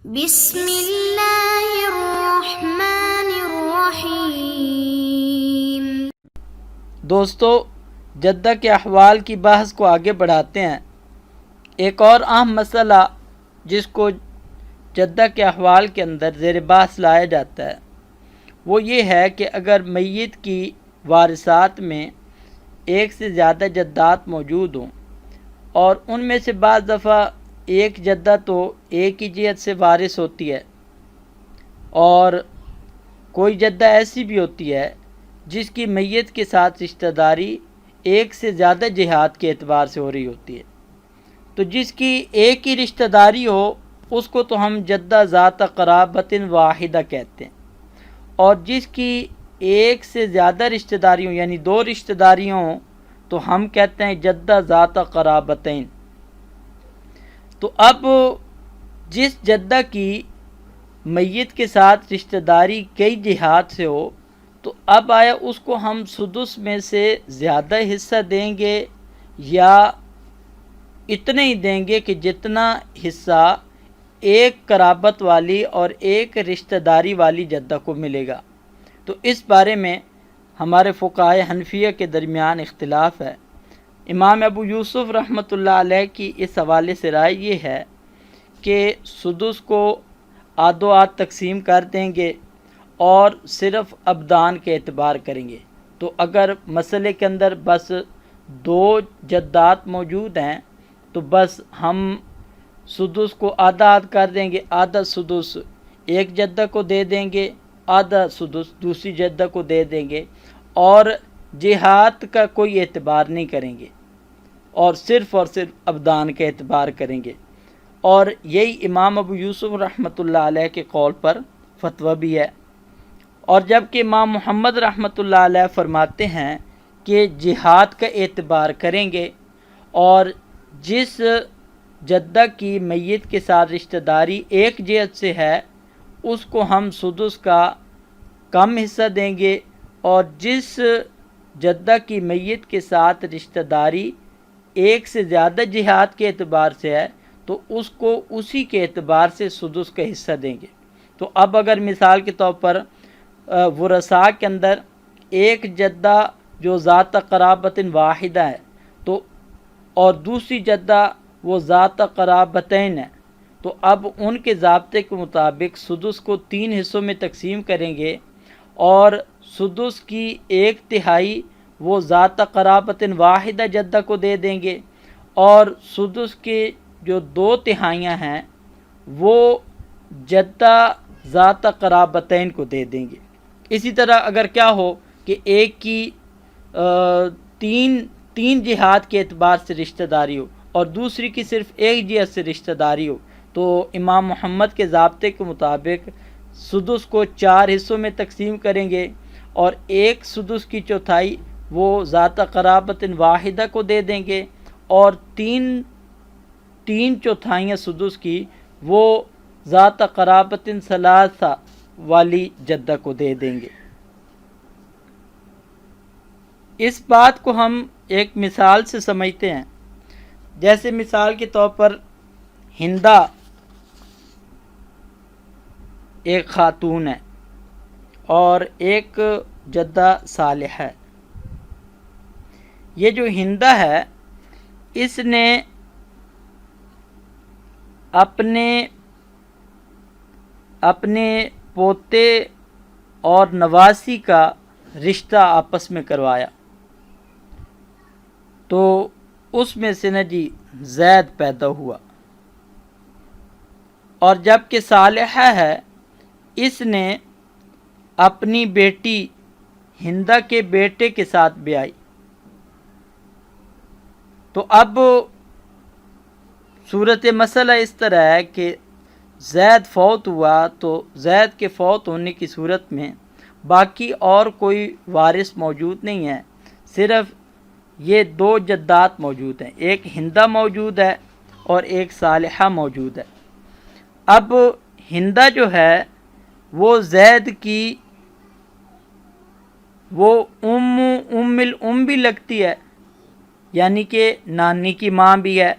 بسم اللہ الرحمن الرحیم۔ دوستو، جدہ کے احوال کی بحث کو آگے بڑھاتے ہیں۔ ایک اور اہم مسئلہ جس کو جدہ کے احوال کے اندر زیر بحث لایا جاتا ہے وہ یہ ہے کہ اگر میت کی وارثات میں ایک سے زیادہ جدات موجود ہوں اور ان میں سے بعض دفعہ ایک جدہ تو ایک ہی جہت سے وارث ہوتی ہے اور کوئی جدہ ایسی بھی ہوتی ہے جس کی میت کے ساتھ رشتہ داری ایک سے زیادہ جہات کے اعتبار سے ہو رہی ہوتی ہے، تو جس کی ایک ہی رشتہ داری ہو اس کو تو ہم جدہ ذات قرابت واحدہ کہتے ہیں، اور جس کی ایک سے زیادہ رشتہ داری ہوں یعنی دو رشتہ داری ہوں تو ہم کہتے ہیں جدہ ذات قرابتین۔ تو اب جس جدہ کی میت کے ساتھ رشتہ داری کئی جہات سے ہو تو اب آیا اس کو ہم سدس میں سے زیادہ حصہ دیں گے یا اتنے ہی دیں گے کہ جتنا حصہ ایک قرابت والی اور ایک رشتہ داری والی جدہ کو ملے گا؟ تو اس بارے میں ہمارے فقہائے حنفیہ کے درمیان اختلاف ہے۔ امام ابو یوسف رحمۃ اللہ علیہ کی اس حوالے سے رائے یہ ہے کہ سدس کو آدھ و آدھ تقسیم کر دیں گے اور صرف ابدان کے اعتبار کریں گے۔ تو اگر مسئلے کے اندر بس دو جدات موجود ہیں تو بس ہم سدس کو آدھا آدھ کر دیں گے، آدھا سدس ایک جدہ کو دے دیں گے، آدھا سدس دوسری جدہ کو دے دیں گے، اور جہات کا کوئی اعتبار نہیں کریں گے اور صرف ابدان کا اعتبار کریں گے۔ اور یہی امام ابو یوسف رحمۃ اللہ علیہ کے قول پر فتویٰ بھی ہے۔ اور جبکہ امام محمد رحمۃ اللہ علیہ فرماتے ہیں کہ جہات کا اعتبار کریں گے اور جس جدہ کی میت کے ساتھ رشتہ داری ایک جہت سے ہے اس کو ہم سدس کا کم حصہ دیں گے، اور جس جدہ کی میت کے ساتھ رشتہ داری ایک سے زیادہ جہات کے اعتبار سے ہے تو اس کو اسی کے اعتبار سے سدس کا حصہ دیں گے۔ تو اب اگر مثال کے طور پر ورثاء کے اندر ایک جدہ جو ذات قرابت واحدہ ہے تو اور دوسری جدہ وہ ذات قرابتین ہے، تو اب ان کے ضابطے کے مطابق سدس کو 3 حصوں میں تقسیم کریں گے اور سدس کی 1/3 وہ ذات قرابت واحدہ جدہ کو دے دیں گے اور سدس کے جو 2/3 ہیں وہ جدہ ذات قرابتین کو دے دیں گے۔ اسی طرح اگر کیا ہو کہ ایک کی تین جہات کے اعتبار سے رشتہ داری ہو اور دوسری کی صرف ایک جہت سے رشتہ داری ہو تو امام محمد کے ضابطے کے مطابق سدس کو 4 حصوں میں تقسیم کریں گے اور 1 سدس کی چوتھائی وہ ذات قرابت واحدہ کو دے دیں گے اور تین چوتھائیاں سدس کی وہ ذات قرابت ثلاثہ والی جدہ کو دے دیں گے۔ اس بات کو ہم ایک مثال سے سمجھتے ہیں۔ جیسے مثال کے طور پر ہندہ ایک خاتون ہے اور ایک جدہ صالحہ ہے۔ یہ جو ہندہ ہے اس نے اپنے پوتے اور نواسی کا رشتہ آپس میں کروایا، تو اس میں سے زید پیدا ہوا، اور جب کہ صالحہ ہے اس نے اپنی بیٹی ہندہ کے بیٹے کے ساتھ بیائی، تو اب صورت مسئلہ اس طرح ہے کہ زید فوت ہوا تو زید کے فوت ہونے کی صورت میں باقی اور کوئی وارث موجود نہیں ہے، صرف یہ 2 جدات موجود ہیں، ایک ہندہ موجود ہے اور ایک صالحہ موجود ہے۔ اب ہندہ جو ہے وہ زید کی وہ ام الام بھی لگتی ہے، یعنی کہ نانی کی ماں بھی ہے،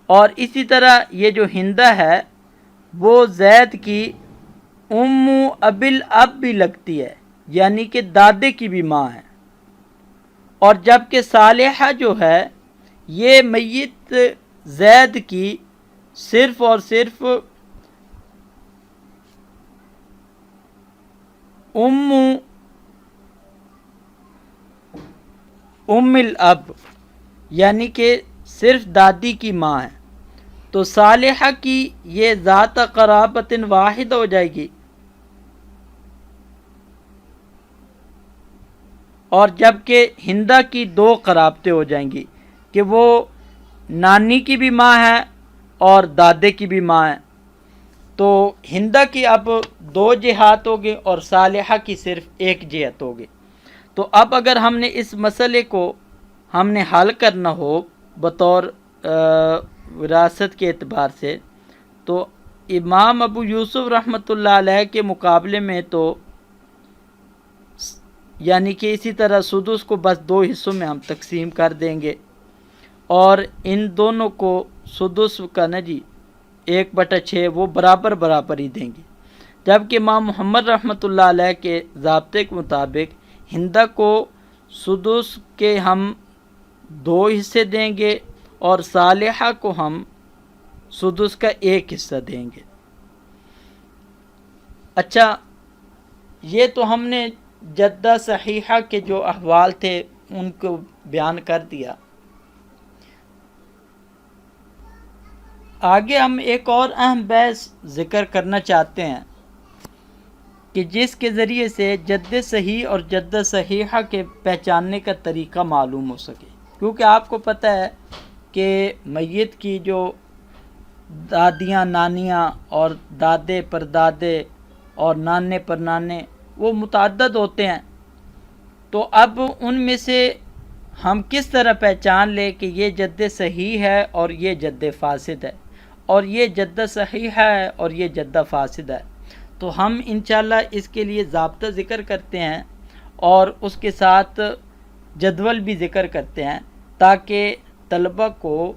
اور اسی طرح یہ جو ہندہ ہے وہ زید کی ام ابل اب بھی لگتی ہے، یعنی کہ دادے کی بھی ماں ہے، اور جبکہ صالحہ جو ہے یہ میت زید کی صرف اور صرف ام الاب یعنی کہ صرف دادی کی ماں ہے، تو صالحہ کی یہ ذات قرابت واحد ہو جائے گی، اور جبکہ ہندہ کی دو قرابتیں ہو جائیں گی کہ وہ نانی کی بھی ماں ہے اور دادے کی بھی ماں ہے، تو ہندہ کی اب دو جہات ہو گئے اور صالحہ کی صرف ایک جہت ہو گئی۔ تو اب اگر ہم نے اس مسئلے کو ہم نے حل کرنا ہو بطور وراثت کے اعتبار سے، تو امام ابو یوسف رحمۃ اللہ علیہ کے مقابلے میں تو یعنی کہ اسی طرح سدس کو بس دو حصوں میں ہم تقسیم کر دیں گے، اور ان دونوں کو سدس کا نا جی 1/6 وہ برابر برابر ہی دیں گے، جبکہ امام محمد رحمۃ اللہ علیہ کے ضابطے کے مطابق ہندہ کو سدس کے ہم 2 حصے دیں گے اور صالحہ کو ہم سدس کا 1 حصہ دیں گے۔ اچھا، یہ تو ہم نے جدہ صحیحہ کے جو احوال تھے ان کو بیان کر دیا۔ آگے ہم ایک اور اہم بحث ذکر کرنا چاہتے ہیں کہ جس کے ذریعے سے جد صحیح اور جدہ صحیحہ کے پہچاننے کا طریقہ معلوم ہو سکے، کیونکہ آپ کو پتہ ہے کہ میت کی جو دادیاں نانیاں اور دادے پردادے اور نانے پرنانے وہ متعدد ہوتے ہیں، تو اب ان میں سے ہم کس طرح پہچان لیں کہ یہ جد صحیح ہے اور یہ جد فاسد ہے، اور یہ جد صحیح ہے اور یہ جد فاسد ہے؟ تو ہم انشاءاللہ اس کے لیے ضابطہ ذکر کرتے ہیں اور اس کے ساتھ جدول بھی ذکر کرتے ہیں تاکہ طلبہ کو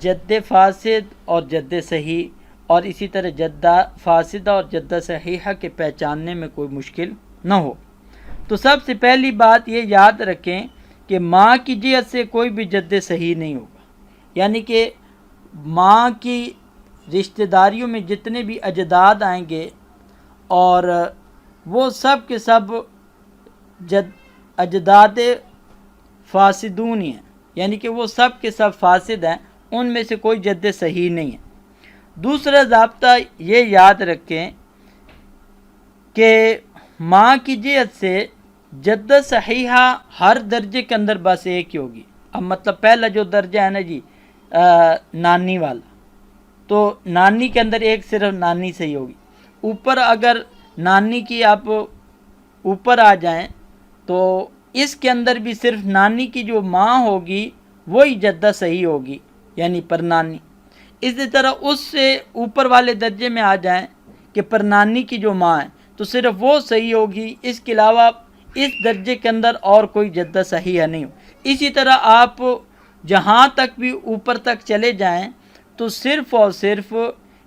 جد فاسد اور جد صحیح اور اسی طرح جدہ فاسدہ اور جدہ صحیحہ کے پہچاننے میں کوئی مشکل نہ ہو۔ تو سب سے پہلی بات یہ یاد رکھیں کہ ماں کی جہت سے کوئی بھی جد صحیح نہیں ہوگا، یعنی کہ ماں کی رشتہ داریوں میں جتنے بھی اجداد آئیں گے اور وہ سب کے سب اجداد فاسدون ہی ہیں، یعنی کہ وہ سب کے سب فاسد ہیں، ان میں سے کوئی جد صحیح نہیں ہے۔ دوسرا ضابطہ یہ یاد رکھیں کہ ماں کی جہت سے جد صحیحہ ہر درجے کے اندر بس ایک ہی ہوگی۔ اب مطلب پہلا جو درجہ ہے نا جی نانی والا، تو نانی کے اندر ایک صرف نانی صحیح ہوگی۔ اوپر اگر نانی کی آپ اوپر آ جائیں تو اس کے اندر بھی صرف نانی کی جو ماں ہوگی وہی جدہ صحیح ہوگی، یعنی پرنانی۔ اسی طرح اس سے اوپر والے درجے میں آ جائیں کہ پرنانی کی جو ماں ہے تو صرف وہ صحیح ہوگی، اس کے علاوہ اس درجے کے اندر اور کوئی جدہ صحیح نہیں ہو۔ اسی طرح آپ جہاں تک بھی اوپر تک چلے جائیں تو صرف اور صرف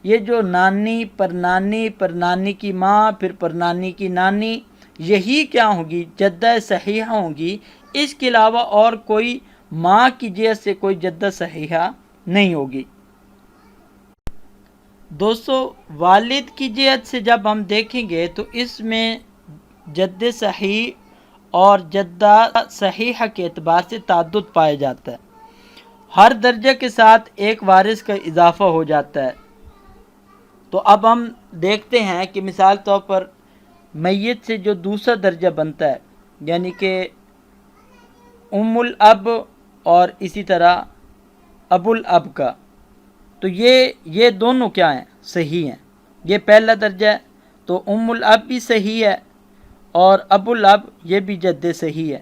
یہ جو نانی پرنانی پرنانی کی ماں پھر پرنانی کی نانی یہی کیا ہوگی جدہ صحیحہ ہوگی، اس کے علاوہ اور کوئی ماں کی جہت سے کوئی جدہ صحیحہ نہیں ہوگی۔ دوستو، والد کی جہت سے جب ہم دیکھیں گے تو اس میں جد صحیح اور جدہ صحیحہ کے اعتبار سے تعدد پایا جاتا ہے، ہر درجہ کے ساتھ ایک وارث کا اضافہ ہو جاتا ہے۔ تو اب ہم دیکھتے ہیں کہ مثال طور پر میت سے جو دوسرا درجہ بنتا ہے یعنی کہ ام الاب اور اسی طرح ابو الاب کا، تو یہ دونوں کیا ہیں؟ صحیح ہیں۔ یہ پہلا درجہ ہے تو ام الاب بھی صحیح ہے اور ابو الاب یہ بھی جد صحیح ہے۔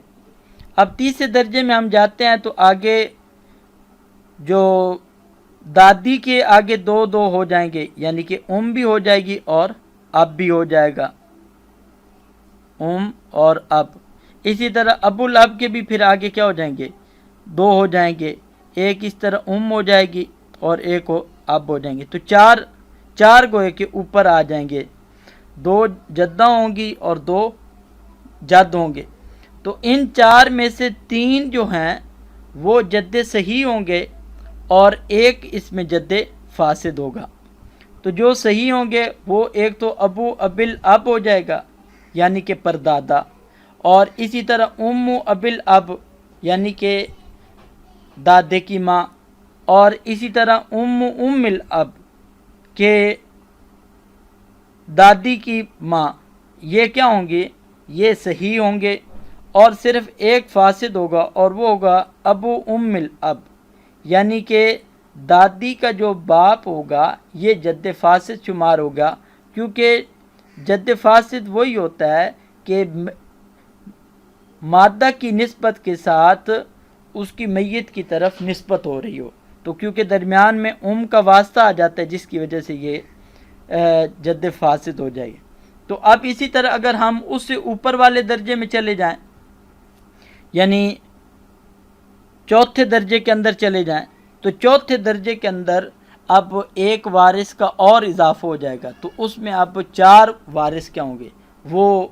اب تیسرے درجے میں ہم جاتے ہیں تو آگے جو دادی کے آگے دو ہو جائیں گے، یعنی کہ ام بھی ہو جائے گی اور اب بھی ہو جائے گا، ام اور اب۔ اسی طرح ابو الاب کے بھی پھر آگے کیا ہو جائیں گے؟ 2 ہو جائیں گے، ایک اس طرح ام ہو جائے گی اور ایک اب ہو جائیں گے، تو 4 4 گوئے کے اوپر آ جائیں گے، 2 جدہ ہوں گی اور 2 جد ہوں گے۔ تو ان 4 میں سے 3 جو ہیں وہ جد صحیح ہوں گے اور ایک اس میں جد فاسد ہوگا۔ تو جو صحیح ہوں گے وہ ایک تو ابو ابل اب ہو جائے گا یعنی کہ پردادا، اور اسی طرح ابل اب یعنی کہ دادے کی ماں، اور اسی طرح ام الاب کہ دادی کی ماں، یہ کیا ہوں گے؟ یہ صحیح ہوں گے، اور صرف ایک فاسد ہوگا اور وہ ہوگا ابو ام الاب یعنی کہ دادی کا جو باپ ہوگا یہ جد فاسد شمار ہوگا، کیونکہ جد فاسد وہی ہوتا ہے کہ مادہ کی نسبت کے ساتھ اس کی میت کی طرف نسبت ہو رہی ہو، تو کیونکہ درمیان میں کا واسطہ آ جاتا ہے جس کی وجہ سے یہ جد فاسد ہو جائے گی۔ تو اب اسی طرح اگر ہم اس سے اوپر والے درجے میں چلے جائیں، یعنی چوتھے درجے کے اندر چلے جائیں، تو چوتھے درجے کے اندر اب ایک وارث کا اور اضافہ ہو جائے گا، تو اس میں اب 4 وارث کیا ہوں گے؟ وہ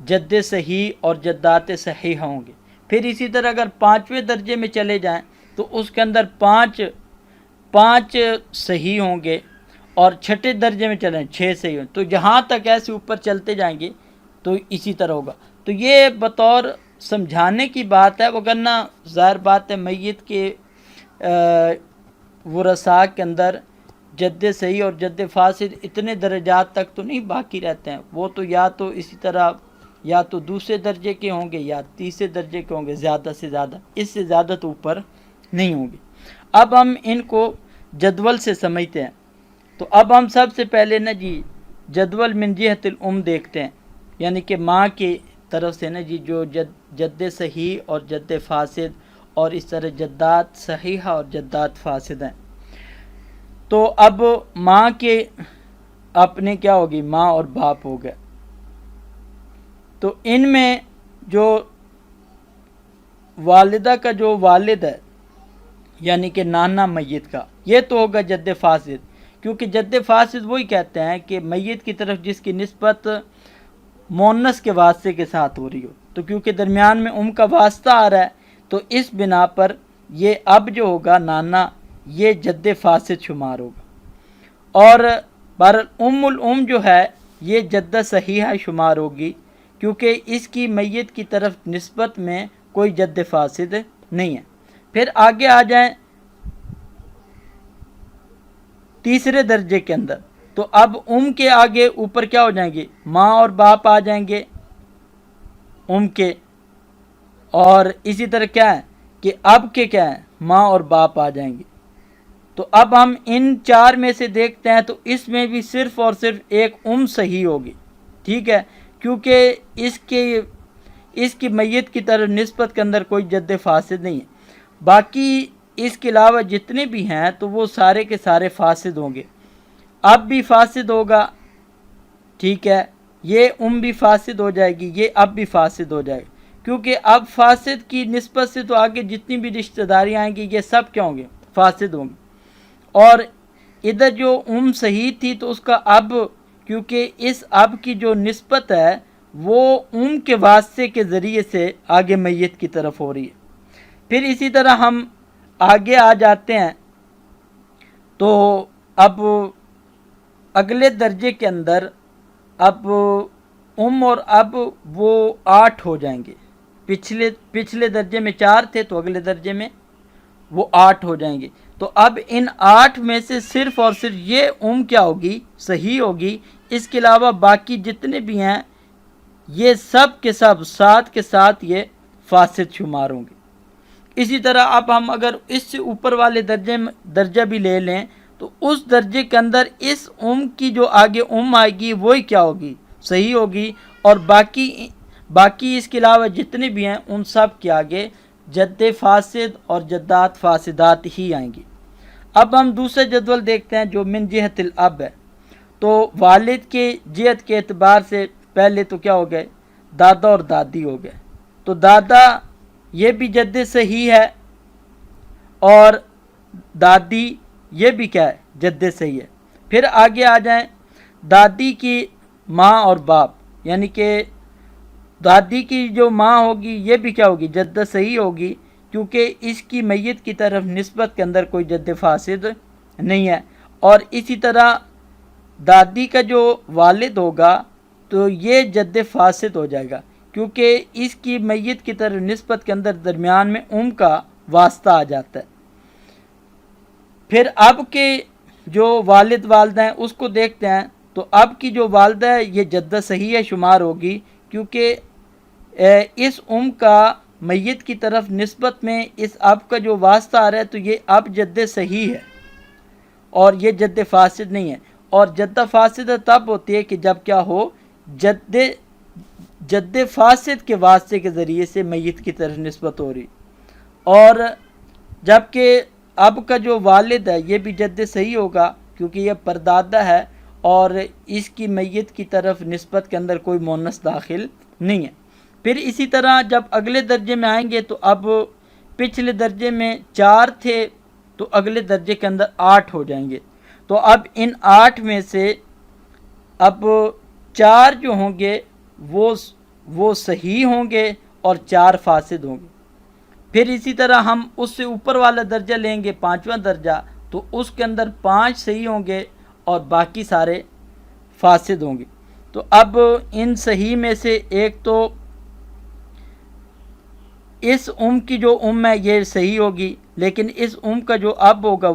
جد صحیح اور جدات صحیح ہوں گے۔ پھر اسی طرح اگر 5ویں درجے میں چلے جائیں تو اس کے اندر 5 صحیح ہوں گے، اور چھٹے درجے میں چلیں 6 صحیح ہوں، تو جہاں تک ایسے اوپر چلتے جائیں گے تو اسی طرح ہوگا۔ تو یہ بطور سمجھانے کی بات ہے، وگرنہ ظاہر بات ہے میت کے ورثاء کے اندر جد صحیح اور جد فاسد اتنے درجات تک تو نہیں باقی رہتے ہیں، وہ تو اسی طرح یا تو دوسرے درجے کے ہوں گے یا تیسرے درجے کے ہوں گے، زیادہ سے زیادہ، اس سے زیادہ تو اوپر نہیں ہوں گے۔ اب ہم ان کو جدول سے سمجھتے ہیں، تو اب ہم سب سے پہلے جدول من جہت الام دیکھتے ہیں، یعنی کہ ماں کی طرف سے جو جد صحیح اور جد فاسد اور اس طرح جدات صحیحہ اور جدات فاسد ہیں۔ تو اب ماں کے اپنے کیا ہوگی؟ ماں اور باپ ہو گئے، تو ان میں جو والدہ کا جو والد ہے یعنی کہ نانا میت کا، یہ تو ہوگا جد فاسد، کیونکہ جد فاسد وہی کہتے ہیں کہ میت کی طرف جس کی نسبت مونس کے واسطے کے ساتھ ہو رہی ہو، تو کیونکہ درمیان میں کا واسطہ آ رہا ہے تو اس بنا پر یہ اب جو ہوگا نانا، یہ جد فاسد شمار ہوگا، اور الام جو ہے یہ جد صحیحہ شمار ہوگی، کیونکہ اس کی میت کی طرف نسبت میں کوئی جد فاسد نہیں ہے۔ پھر آگے آ جائیں تیسرے درجے کے اندر، تو اب کے آگے اوپر کیا ہو جائیں گے؟ ماں اور باپ آ جائیں گے کے، اور اسی طرح کیا ہے کہ اب کے کیا ہے؟ ماں اور باپ آ جائیں گے۔ تو اب ہم ان 4 میں سے دیکھتے ہیں، تو اس میں بھی صرف اور صرف ایک صحیح ہوگی، ٹھیک ہے، کیونکہ اس کی میت کی طرف نسبت کے اندر کوئی جد فاسد نہیں ہے۔ باقی اس کے علاوہ جتنے بھی ہیں تو وہ سارے کے سارے فاسد ہوں گے۔ اب بھی فاسد ہوگا، ٹھیک ہے، یہ بھی فاسد ہو جائے گی، یہ اب بھی فاسد ہو جائے گی، کیونکہ اب فاسد کی نسبت سے تو آگے جتنی بھی رشتہ داری آئیں گی یہ سب کیا ہوں گے؟ فاسد ہوں گے۔ اور ادھر جو صحیح تھی تو اس کا اب، کیونکہ اس اب کی جو نسبت ہے وہ کے واسطے کے ذریعے سے آگے میت کی طرف ہو رہی ہے۔ پھر اسی طرح ہم آگے آ جاتے ہیں، تو اب اگلے درجے کے اندر اب اور اب وہ 8 ہو جائیں گے، پچھلے درجے میں 4 تھے تو اگلے درجے میں وہ 8 ہو جائیں گے۔ تو اب ان 8 میں سے صرف اور صرف یہ کیا ہوگی؟ صحیح ہوگی، اس کے علاوہ باقی جتنے بھی ہیں یہ سب کے سب ساتھ کے ساتھ یہ فاسد شمار ہوں گے۔ اسی طرح اب ہم اگر اس سے اوپر والے درجہ بھی لے لیں تو اس درجے کے اندر اس کی جو آگے آئے گی وہی کیا ہوگی؟ صحیح ہوگی، اور باقی اس کے علاوہ جتنے بھی ہیں ان سب کے آگے جد فاسد اور جدات فاسدات ہی آئیں گی۔ اب ہم دوسرے جدول دیکھتے ہیں جو من جہت الاب ہے، تو والد کے جہت کے اعتبار سے پہلے تو کیا ہو گئے؟ دادا اور دادی ہو گئے، تو دادا یہ بھی جد صحیح ہے اور دادی یہ بھی کیا ہے؟ جد صحیح ہے۔ پھر آگے آ جائیں دادی کی ماں اور باپ، یعنی کہ دادی کی جو ماں ہوگی یہ بھی کیا ہوگی؟ جدہ صحیح ہوگی، کیونکہ اس کی میت کی طرف نسبت کے اندر کوئی جد فاسد نہیں ہے۔ اور اسی طرح دادی کا جو والد ہوگا تو یہ جد فاسد ہو جائے گا، کیونکہ اس کی میت کی طرف نسبت کے اندر درمیان میں کا واسطہ آ جاتا ہے۔ پھر اب کے جو والد والدہ ہیں اس کو دیکھتے ہیں، تو اب کی جو والدہ ہے یہ جدہ صحیح شمار ہوگی، کیونکہ اس کا میت کی طرف نسبت میں اس اب کا جو واسطہ آ رہا ہے تو یہ اب جد صحیح ہے اور یہ جد فاسد نہیں ہے۔ اور جدہ فاسد تب ہوتی ہے کہ جب کیا ہو؟ جد فاسد کے واسطے کے ذریعے سے میت کی طرف نسبت ہو رہی، اور جبکہ اب کا جو والد ہے یہ بھی جد صحیح ہوگا، کیونکہ یہ پردادا ہے اور اس کی میت کی طرف نسبت کے اندر کوئی مونس داخل نہیں ہے۔ پھر اسی طرح جب اگلے درجے میں آئیں گے تو اب پچھلے درجے میں 4 تھے تو اگلے درجے کے اندر 8 ہو جائیں گے، تو اب ان 8 میں سے اب 4 جو ہوں گے وہ صحیح ہوں گے اور 4 فاسد ہوں گے۔ پھر اسی طرح ہم اس سے اوپر والا درجہ لیں گے، 5واں درجہ، تو اس کے اندر 5 صحیح ہوں گے اور باقی سارے فاسد ہوں گے۔ تو اب ان صحیح میں سے ایک تو اس کی جو ہے یہ صحیح ہوگی، لیکن اس کا جو اب ہوگا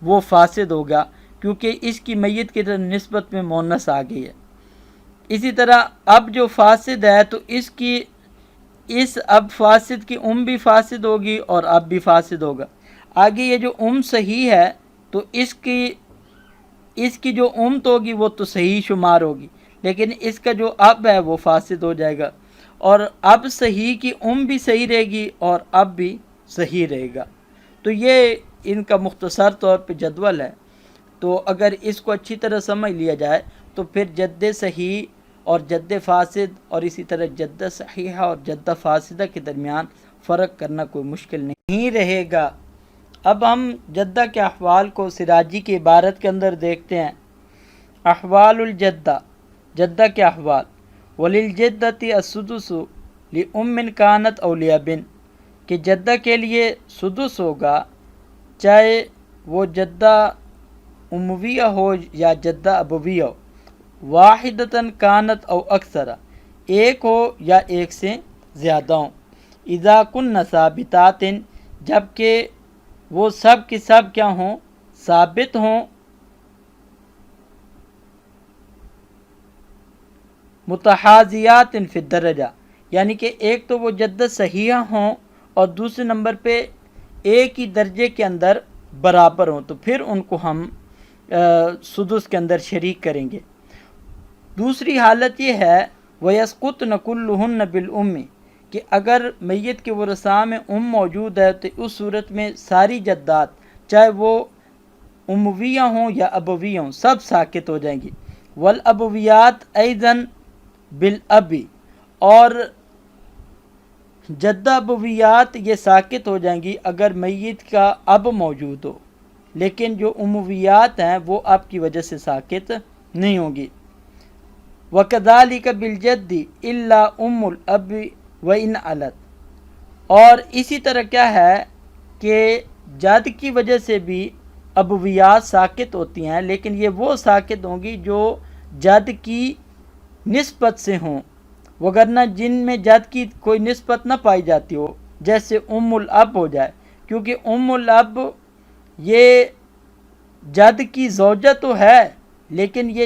وہ فاسد ہوگا، کیونکہ اس کی میت کی طرف نسبت میں مونس آ گئی ہے۔ اسی طرح اب جو فاسد ہے تو اس اب فاسد کی بھی فاسد ہوگی اور اب بھی فاسد ہوگا۔ آگے یہ جو صحیح ہے تو اس کی جو تو ہوگی وہ تو صحیح شمار ہوگی، لیکن اس کا جو اب ہے وہ فاسد ہو جائے گا، اور اب صحیح کی بھی صحیح رہے گی اور اب بھی صحیح رہے گا۔ تو یہ ان کا مختصر طور پہ جدول ہے، تو اگر اس کو اچھی طرح سمجھ لیا جائے تو پھر جد صحیح اور جد فاسد اور اسی طرح جدہ صحیحہ اور جدہ فاسدہ کے درمیان فرق کرنا کوئی مشکل نہیں رہے گا۔ اب ہم جدہ کے احوال کو سراجی کی عبارت کے اندر دیکھتے ہیں۔ احوال الجدہ، جدہ کے احوال: وللجدۃ السدس لأم کانت او لأب، کہ جدہ کے لیے سدس ہوگا چاہے وہ جدہ امیہ ہو یا جدہ ابویہ ہو، واحدتاً کانت او اکثر، ایک ہو یا ایک سے زیادہ ہوں، اذا کن ثابتات، جبکہ وہ سب کی سب کیا ہوں؟ ثابت ہوں، متحازیات فی الدرجہ، یعنی کہ ایک تو وہ جدہ صحیحہ ہوں اور دوسرے نمبر پہ ایک ہی درجے کے اندر برابر ہوں، تو پھر ان کو ہم سدس کے اندر شریک کریں گے۔ دوسری حالت یہ ہے وَيَسْقُطْنَ كُلُّهُنَّ بِالْأُمِّ، کہ اگر میت کے ورثاء میں موجود ہے تو اس صورت میں ساری جدات چاہے وہ امیہ ہوں یا ابویہ ہوں سب ساقط ہو جائیں گی۔ والابویات ایضاً بالاب، اور جدہ ابویات یہ ساقط ہو جائیں گی اگر میت کا اب موجود ہو، لیکن جو امیات ہیں وہ اب کی وجہ سے ساقط نہیں ہوں گی۔ وَكَذَلِكَ بِالْجَدِّ إِلَّا أُمُّ الْأَبِّ وَإِنْ عَلَتْ، اور اسی طرح کیا ہے کہ جد کی وجہ سے بھی ابویات ساقط ہوتی ہیں، لیکن یہ وہ ساقط ہوں گی جو جد کی نسبت سے ہوں، وگرنہ جن میں جد کی کوئی نسبت نہ پائی جاتی ہو، جیسے الاب ہو جائے، کیونکہ الاب یہ جد کی زوجہ تو ہے لیکن یہ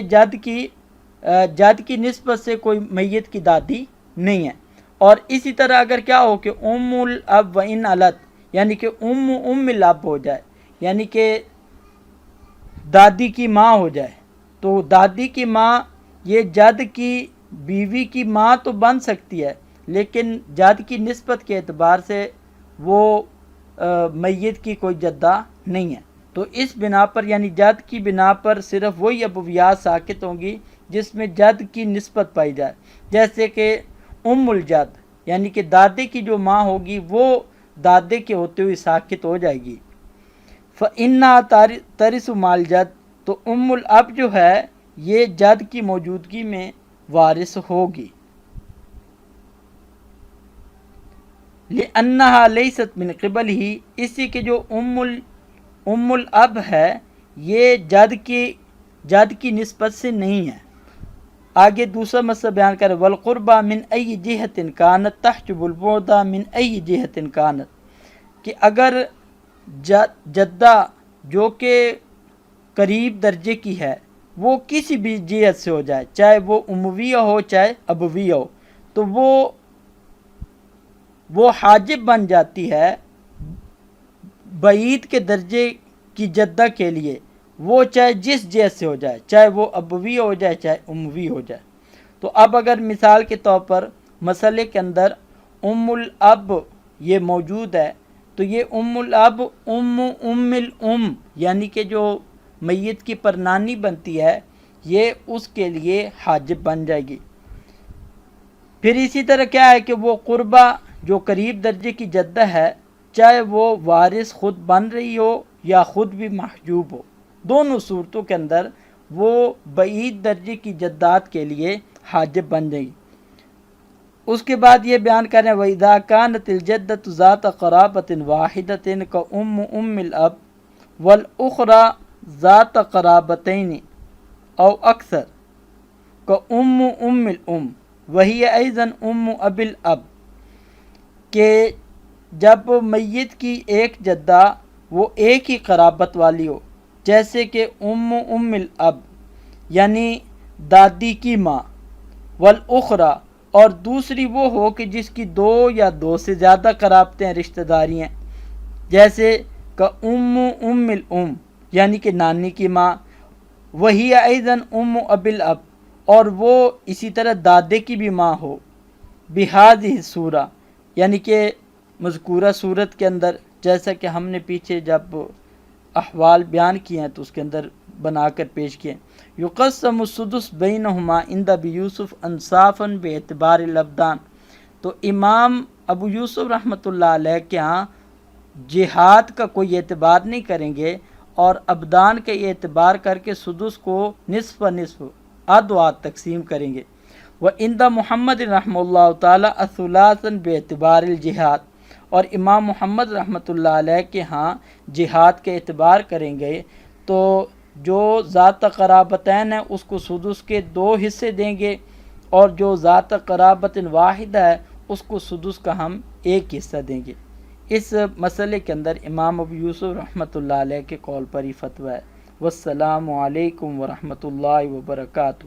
جد کی نسبت سے کوئی میت کی دادی نہیں ہے۔ اور اسی طرح اگر کیا ہو کہ الاب و ان علت، یعنی کہ الاب ہو جائے، یعنی کہ دادی کی ماں ہو جائے، تو دادی کی ماں یہ جد کی بیوی کی ماں تو بن سکتی ہے، لیکن جد کی نسبت کے اعتبار سے وہ میت کی کوئی جدہ نہیں ہے۔ تو اس بنا پر یعنی جد کی بنا پر صرف وہی ابویات ساقط ہوں گی جس میں جد کی نسبت پائی جائے، جیسے کہ الجد، یعنی کہ دادے کی جو ماں ہوگی وہ دادے کے ہوتے ہوئے ساقط ہو جائے گی۔ فَإِنَّا تَرِثُ مَعَ الْجَدِّ، تو الاب جو ہے یہ جد کی موجودگی میں وارث ہوگی، لأنہا لیست من قبل ہی، اسی کے جو الاب ہے یہ جد کی نسبت سے نہیں ہے۔ آگے دوسرا مسئلہ بیان کرے، والقربہ من ای جہت کانت تحجب البعد من ای جہت کانت، کہ اگر جدہ جو کہ قریب درجے کی ہے وہ کسی بھی جہت سے ہو جائے، چاہے وہ امویہ ہو چاہے ابویہ ہو، تو وہ حاجب بن جاتی ہے بعید کے درجے کی جدہ کے لیے، وہ چاہے جس جہت سے ہو جائے، چاہے وہ ابوی ہو جائے چاہے اموی ہو جائے۔ تو اب اگر مثال کے طور پر مسئلے کے اندر الاب یہ موجود ہے، تو یہ الاب الام یعنی کہ جو میت کی پرنانی بنتی ہے یہ اس کے لیے حاجب بن جائے گی۔ پھر اسی طرح کیا ہے کہ وہ قربہ جو قریب درجے کی جدہ ہے، چاہے وہ وارث خود بن رہی ہو یا خود بھی محجوب ہو، دونوں صورتوں کے اندر وہ بعید درجے کی جدات کے لیے حاجب بن جائے گی۔ اس کے بعد یہ بیان کریں، وَإِذَا كَانَتِ الْجَدَّةُ ذَاتَ قَرَابَةٍ وَاحِدَةٍ كَأُمِّ الْأَبِ وَالْأُخْرَى ذَاتَ قَرَابَتَيْنِ أَوْ أَكْثَرَ كَأُمِّ الْأُمِّ وَهِيَ أَيْضًا أُمُّ أَبِي الْأَبِ، کہ جب میت کی ایک جدہ وہ ایک ہی قرابت والی ہو، جیسے کہ ام الاب یعنی دادی کی ماں، والاخرى اور دوسری وہ ہو کہ جس کی دو یا دو سے زیادہ قرابتیں رشتہ داری ہیں، جیسے کہ ام الام یعنی کہ نانی کی ماں، وہی ایضاً ام ابی الاب اور وہ اسی طرح دادے کی بھی ماں ہو، بہذہ الصورہ یعنی کہ مذکورہ صورت کے اندر، جیسا کہ ہم نے پیچھے جب احوال بیان کیے ہیں تو اس کے اندر بنا کر پیش کیے، یقسم السدس بینہما عند ابی یوسف انصافا باعتبار الابدان، تو امام ابو یوسف رحمۃ اللہ علیہ کے ہاں جہاد کا کوئی اعتبار نہیں کریں گے اور ابدان کا اعتبار کر کے سدس کو نصف و نصف آدھ و آدھ تقسیم کریں گے۔ وعند محمد رحمہ اللہ تعالی الثلاثا باعتبار الجہاد، اور امام محمد رحمۃ اللہ علیہ کے ہاں جہاد کے اعتبار کریں گے تو جو ذات قرابتین ہے اس کو سدس کے 2 حصے دیں گے، اور جو ذات قرابت واحد ہے اس کو سدس کا ہم 1 حصہ دیں گے۔ اس مسئلے کے اندر امام ابو یوسف رحمۃ اللہ علیہ کے قول پر ہی فتویٰ ہے۔ والسلام علیکم ورحمۃ اللہ وبرکاتہ۔